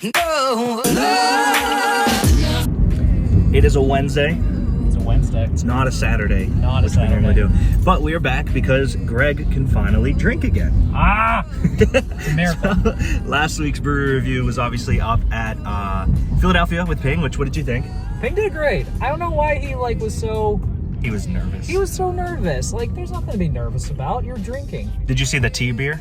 It is a Wednesday. It's a Wednesday. It's not a Saturday. Not a Saturday. We normally do. But we are back because Greg can finally drink again. It's a miracle. So, last week's brewery review was obviously up at Philadelphia with Ping, what did you think? Ping did great. I don't know why he was so... He was nervous. He was so nervous. There's nothing to be nervous about. You're drinking. Did you see the tea beer?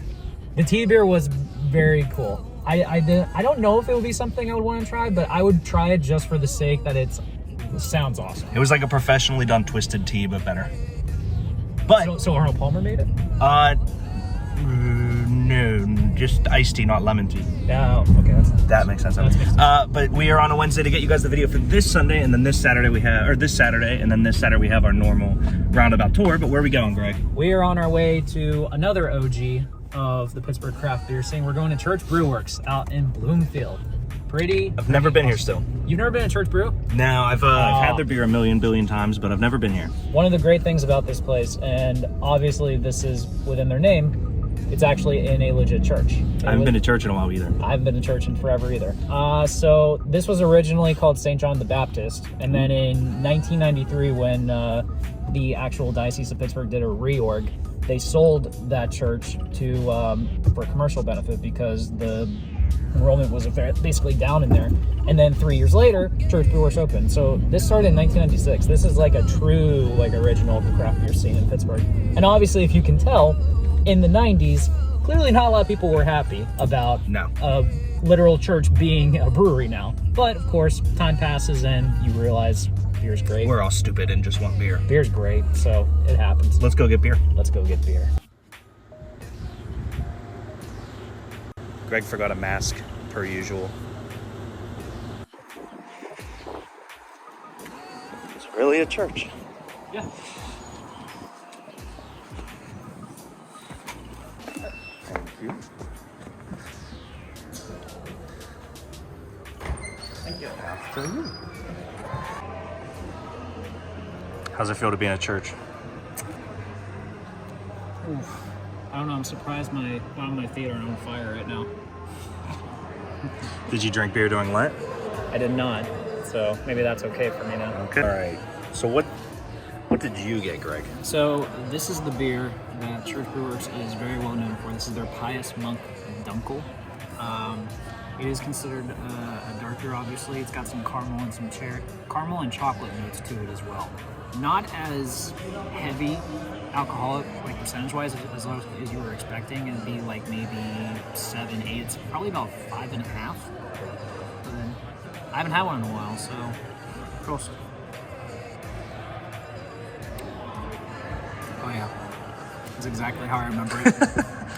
The tea beer was very cool. I don't know if it would be something I would want to try, but I would try it just for the sake that it sounds awesome. It was like a professionally done twisted tea, but better. But so Arnold Palmer made it? No, just iced tea, not lemon tea. Oh, okay. That makes sense. But we are on a Wednesday to get you guys the video for this Sunday, and then this Saturday we have our normal roundabout tour. But where are we going, Greg? We are on our way to another OG of the Pittsburgh craft beer scene. We're going to Church Brew Works out in Bloomfield. I've never been here still. You've never been to Church Brew? No, I've had their beer a billion times, but I've never been here. One of the great things about this place, and obviously this is within their name, it's actually in a legit church. I haven't been to church in a while either. I haven't been to church in forever either. So this was originally called St. John the Baptist, and then in 1993 when the actual Diocese of Pittsburgh did a reorg, they sold that church to for commercial benefit because the enrollment was basically down in there. And then 3 years later, Church Brew Works opened. So this started in 1996. This is like a true original of the craft beer scene in Pittsburgh. And obviously, if you can tell, in the 90s, clearly not a lot of people were happy about a literal church being a brewery now. But of course, time passes and you realize beer's great. We're all stupid and just want beer. Beer's great, so it happens. Let's go get beer. Let's go get beer. Greg forgot a mask, per usual. It's really a church. Yeah. Thank you. Thank you. After you. How's it feel to be in a church? Oof. I don't know, I'm surprised my bottom of my feet aren't on fire right now. Did you drink beer during Lent? I did not, so maybe that's okay for me now. Okay. All right. So what did you get, Greg? So this is the beer that Church Brew Works is very well known for. This is their Pious Monk Dunkle. It is considered a dark beer, obviously. It's got some caramel and chocolate notes to it as well. Not as heavy alcoholic, percentage-wise, as you were expecting. It'd be maybe 7, 8. It's probably about 5.5. I haven't had one in a while, so prost. Oh yeah, that's exactly how I remember it.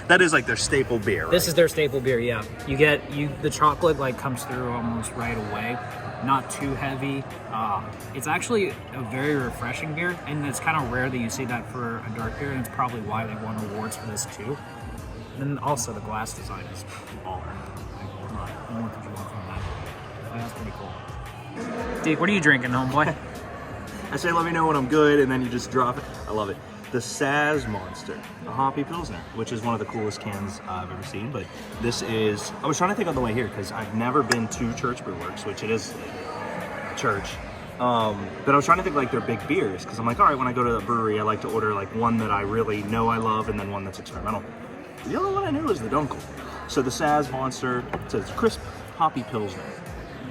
That is their staple beer, right? This is their staple beer, yeah. The chocolate comes through almost right away. Not too heavy. It's actually a very refreshing beer, and it's kind of rare that you see that for a dark beer, and it's probably why they won awards for this too. And also the glass design is baller. Come on, what more could you want from that? That's pretty cool. Deke, what are you drinking, homeboy? I say let me know when I'm good, and then you just drop it. I love it. The Saz Monster, a Hoppy Pilsner, which is one of the coolest cans I've ever seen. But this is, I was trying to think on the way here because I've never been to Church Brew Works, which it is church. But I was trying to think their big beers because I'm all right, when I go to the brewery, I like to order one that I really know I love and then one that's experimental. The other one I knew was the Dunkle. So the Saz Monster, it says crisp Hoppy Pilsner.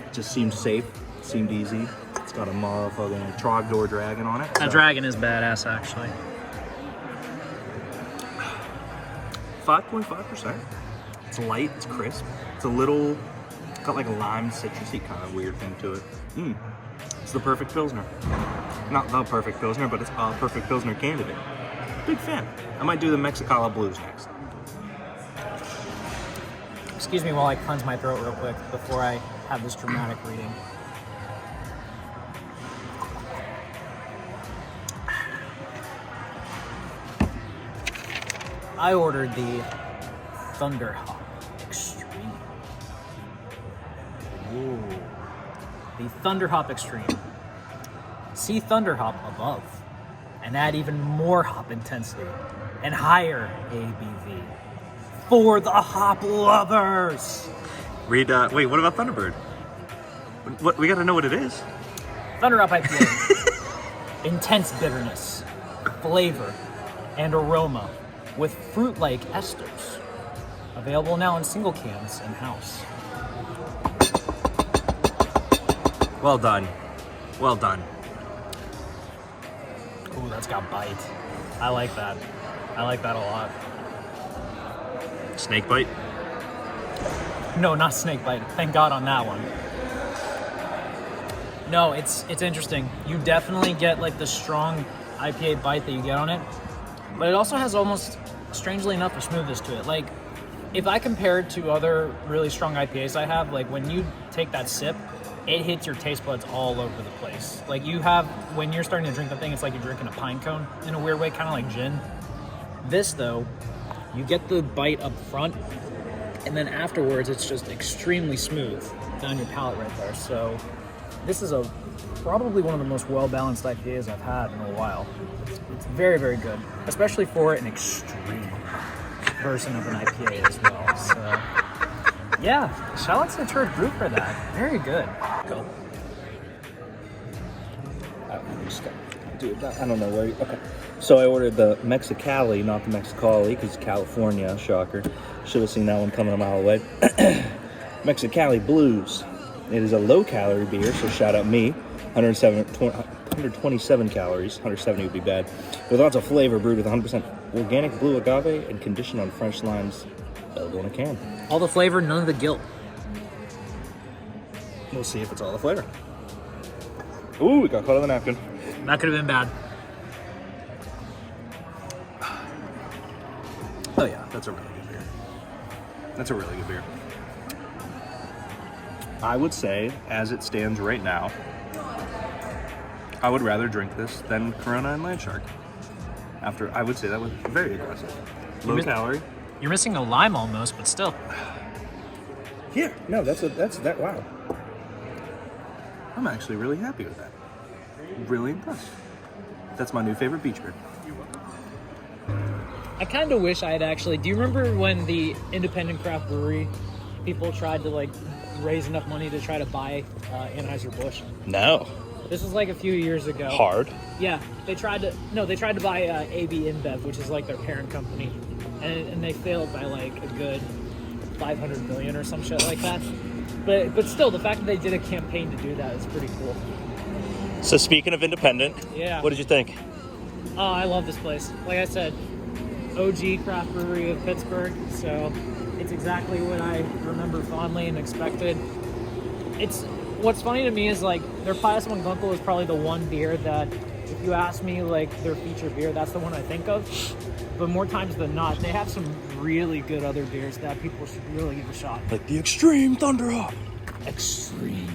It just seemed safe, seemed easy. It's got a motherfucking Trogdor dragon on it. That dragon is badass, actually. 5.5%. It's light, it's crisp. It's a little, got a lime citrusy kind of weird thing to it. It's the perfect Pilsner. Not the perfect Pilsner, but it's a perfect Pilsner candidate. Big fan. I might do the Mexicala Blues next. Excuse me while I cleanse my throat real quick before I have this dramatic reading. I ordered the Thunderhop Extreme. Ooh. The Thunderhop Extreme. See Thunderhop above and add even more hop intensity and higher ABV for the hop lovers. Read. Wait, what about Thunderbird? What? We got to know what it is. Thunderhop IPA. Intense bitterness, flavor, and aroma with fruit-like esters. Available now in single cans in-house. Well done. Well done. Ooh, that's got bite. I like that. I like that a lot. Snake bite. No, not snake bite. Thank God on that one. No, it's interesting. You definitely get like the strong IPA bite that you get on it, but it also has almost, strangely enough, a smoothness to it. Like, if I compare it to other really strong IPAs I have, like when you take that sip, it hits your taste buds all over the place. Like you have, when you're starting to drink the thing, it's like you're drinking a pine cone in a weird way, kind of like gin. This though, you get the bite up front, and then afterwards it's just extremely smooth down your palate right there. So this is probably one of the most well-balanced IPAs I've had in a while. It's very, very good, especially for an extreme version of an IPA as well. So yeah, shout out to Church Brew for that. Very good. Go. Dude, I don't know where. Okay, so I ordered the Mexicali, not the Mexicali, because California, shocker. Should have seen that one coming a mile away. Mexicali Blues. It is a low-calorie beer, so shout out me. 127 calories. 170 would be bad. With lots of flavor, brewed with 100% organic blue agave and conditioned on French limes. Available in a can. All the flavor, none of the guilt. We'll see if it's all the flavor. Ooh, we got caught on the napkin. That could have been bad. Oh yeah, that's a really good beer. That's a really good beer. I would say, as it stands right now, I would rather drink this than Corona and Landshark. I would say that was very aggressive. Low calorie. You're missing a lime almost, but still. Yeah, no, that's wow. I'm actually really happy with that. Really impressed. That's my new favorite beach beer. I kind of wish I had actually. Do you remember when the independent craft brewery people tried to like raise enough money to try to buy Anheuser-Busch? No. This was like a few years ago. Hard. Yeah, they tried to buy AB InBev, which is like their parent company, and they failed by like a good $500 million or some shit like that. But still, the fact that they did a campaign to do that is pretty cool. So speaking of independent, Yeah. what did you think? Oh, I love this place. Like I said, OG craft brewery of Pittsburgh, so it's exactly what I remember fondly and expected. What's funny to me is like their Pious and Dunkle is probably the one beer that if you ask me like their feature beer, that's the one I think of. But more times than not, they have some really good other beers that people should really give a shot. Like the Extreme Thunderhop. Extreme.